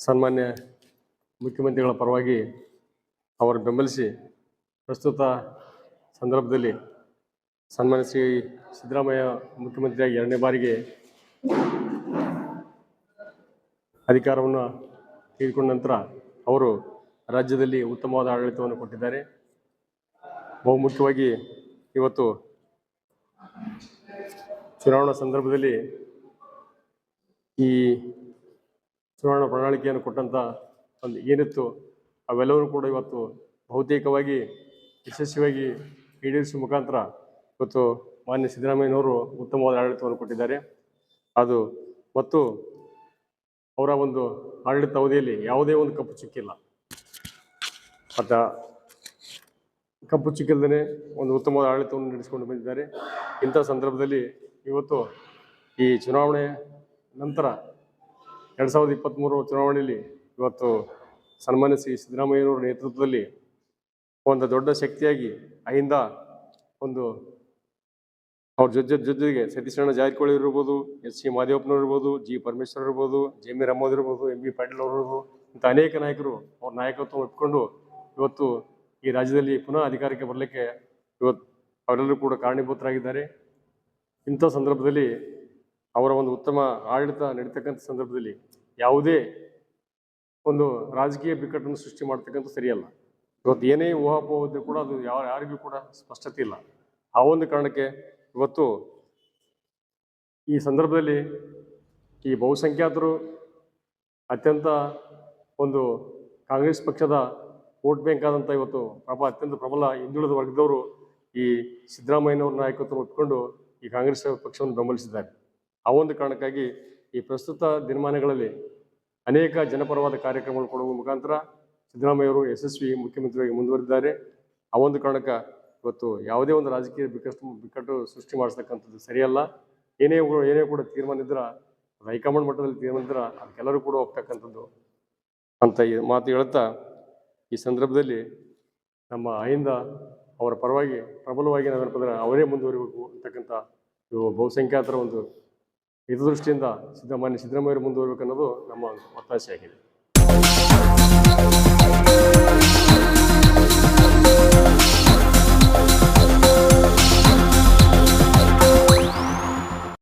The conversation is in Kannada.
ಸನ್ಮಾನ್ಯ ಮುಖ್ಯಮಂತ್ರಿಗಳ ಪರವಾಗಿ ಅವರು ಬೆಂಬಲಿಸಿ ಪ್ರಸ್ತುತ ಸಂದರ್ಭದಲ್ಲಿ ಸನ್ಮಾನ್ಯ ಶ್ರೀ ಸಿದ್ದರಾಮಯ್ಯ ಮುಖ್ಯಮಂತ್ರಿಯಾಗಿ 2ನೇ ಬಾರಿಗೆ ಅಧಿಕಾರವನ್ನು ತೆಗೆದುಕೊಂಡ ನಂತರ ಅವರು ರಾಜ್ಯದಲ್ಲಿ ಉತ್ತಮವಾದ ಆಡಳಿತವನ್ನು ಕೊಟ್ಟಿದ್ದಾರೆ. ಬಹುಮುಖ್ಯವಾಗಿ ಇವತ್ತು ಚುನಾವಣಾ ಸಂದರ್ಭದಲ್ಲಿ ಈ ಚುನಾವಣಾ ಪ್ರಣಾಳಿಕೆಯನ್ನು ಕೊಟ್ಟಂಥ ಒಂದು ಏನಿತ್ತು ಅವೆಲ್ಲವೂ ಕೂಡ ಇವತ್ತು ಬಹುತೇಕವಾಗಿ ಯಶಸ್ವಿಯಾಗಿ ಈಡೇರಿಸುವ ಮುಖಾಂತರ ಇವತ್ತು ಮಾನ್ಯ ಸಿದ್ದರಾಮಯ್ಯನವರು ಉತ್ತಮವಾದ ಆಡಳಿತವನ್ನು ಕೊಟ್ಟಿದ್ದಾರೆ. ಅದು ಮತ್ತು ಅವರ ಒಂದು ಆಡಳಿತ ಅವಧಿಯಲ್ಲಿ ಯಾವುದೇ ಒಂದು ಕಪ್ಪು ಚುಕ್ಕಿಲ್ಲ. ಮತ್ತು ಕಪ್ಪು ಚುಕ್ಕಿಲ್ಲದೇ ಒಂದು ಉತ್ತಮವಾದ ಆಡಳಿತವನ್ನು ನಡೆಸಿಕೊಂಡು ಬಂದಿದ್ದಾರೆ. ಇಂಥ ಸಂದರ್ಭದಲ್ಲಿ ಇವತ್ತು ಈ ಚುನಾವಣೆ ನಂತರ 2023 ಚುನಾವಣೆಯಲ್ಲಿ ಇವತ್ತು ಸನ್ಮಾನ್ಯ ಶ್ರೀ ಸಿದ್ದರಾಮಯ್ಯನವರ ನೇತೃತ್ವದಲ್ಲಿ ಒಂದು ದೊಡ್ಡ ಶಕ್ತಿಯಾಗಿ ಅಹಿಂದ ಒಂದು ಅವ್ರ ಜೊತೆಗೆ ಸತೀಶಣ್ಣ ಜಾರಕಿಹೊಳಿ ಇರ್ಬೋದು, ಎಸ್ ಸಿ ಮಾದೇವಪ್ಪನವ್ರು ಇರ್ಬೋದು, ಜಿ ಪರಮೇಶ್ವರ್ ಇರ್ಬೋದು, ಜೆ ಮಿ ರಾಮೋದ್ ಇರ್ಬೋದು, ಎಂ ಬಿ ಪಾಟೀಲ್ ಅವರು ಇರ್ಬೋದು, ಇಂಥ ಅನೇಕ ನಾಯಕರು ಅವ್ರ ನಾಯಕತ್ವ ಒಪ್ಪಿಕೊಂಡು ಇವತ್ತು ಈ ರಾಜ್ಯದಲ್ಲಿ ಪುನಃ ಅಧಿಕಾರಕ್ಕೆ ಬರಲಿಕ್ಕೆ ಇವತ್ತು ಅವರೆಲ್ಲರೂ ಕೂಡ ಕಾರಣೀಭೂತರಾಗಿದ್ದಾರೆ. ಇಂಥ ಸಂದರ್ಭದಲ್ಲಿ ಅವರ ಒಂದು ಉತ್ತಮ ಆಡಳಿತ ನಡೀತಕ್ಕಂಥ ಸಂದರ್ಭದಲ್ಲಿ ಯಾವುದೇ ಒಂದು ರಾಜಕೀಯ ಬಿಕ್ಕಟ್ಟನ್ನು ಸೃಷ್ಟಿ ಮಾಡ್ತಕ್ಕಂಥ ಸರಿಯಲ್ಲ. ಇವತ್ತು ಏನೇ ಊಹಾಪೋಹ ಇದ್ದರೂ ಕೂಡ ಅದು ಯಾರಿಗೂ ಕೂಡ ಸ್ಪಷ್ಟತೆ ಇಲ್ಲ. ಆ ಒಂದು ಕಾರಣಕ್ಕೆ ಇವತ್ತು ಈ ಸಂದರ್ಭದಲ್ಲಿ ಈ ಬಹುಸಂಖ್ಯಾತರು ಅತ್ಯಂತ ಒಂದು ಕಾಂಗ್ರೆಸ್ ಪಕ್ಷದ ವೋಟ್ ಬ್ಯಾಂಕ್ ಆದಂಥ ಇವತ್ತು ಅತ್ಯಂತ ಪ್ರಬಲ ಹಿಂದುಳಿದ ವರ್ಗದವರು ಈ ಸಿದ್ದರಾಮಯ್ಯನವ್ರ ನಾಯಕತ್ವವನ್ನು ಒಪ್ಪಿಕೊಂಡು ಈ ಕಾಂಗ್ರೆಸ್ ಪಕ್ಷವನ್ನು ಬೆಂಬಲಿಸಿದ್ದಾರೆ. ಆ ಒಂದು ಕಾರಣಕ್ಕಾಗಿ ಈ ಪ್ರಸ್ತುತ ದಿನಮಾನಗಳಲ್ಲಿ ಅನೇಕ ಜನಪರವಾದ ಕಾರ್ಯಕ್ರಮಗಳು ಕೊಡುವ ಮುಖಾಂತರ ಸಿದ್ದರಾಮಯ್ಯವರು ಯಶಸ್ವಿ ಮುಖ್ಯಮಂತ್ರಿಯಾಗಿ ಮುಂದುವರಿದಿದ್ದಾರೆ. ಆ ಒಂದು ಕಾರಣಕ್ಕೆ ಇವತ್ತು ಯಾವುದೇ ಒಂದು ರಾಜಕೀಯ ಬಿಕ್ಕಟ್ಟು ಸೃಷ್ಟಿ ಮಾಡಿಸ್ತಕ್ಕಂಥದ್ದು ಸರಿಯಲ್ಲ. ಏನೇ ಕೂಡ ತೀರ್ಮಾನ ಇದ್ರೆ ಹೈಕಮಾಂಡ್ ಮಟ್ಟದಲ್ಲಿ ತೀರ್ಮಾನ ಇದ್ರೆ ಅದಕ್ಕೆಲ್ಲರೂ ಕೂಡ ಒಪ್ತಕ್ಕಂಥದ್ದು ಅಂತ ಈ ಮಾತು ಹೇಳುತ್ತಾ ಈ ಸಂದರ್ಭದಲ್ಲಿ ನಮ್ಮ ಅಹಿಂದ ಅವರ ಪರವಾಗಿ ಪ್ರಬಲವಾಗಿ ನಾವೇನಪ್ಪ ಅಂದ್ರೆ ಅವರೇ ಮುಂದುವರಿಬೇಕು ಅಂತಕ್ಕಂಥ ಬಹುಸಂಖ್ಯಾತರ ಒಂದು ಹಿತದೃಷ್ಟಿಯಿಂದ ಮಾನ್ಯ ಸಿದ್ದರಾಮಯ್ಯರು ಮುಂದುವರಿಬೇಕು ಅನ್ನೋದು ನಮ್ಮ ಒತ್ತಾಸೆಯಾಗಿದೆ.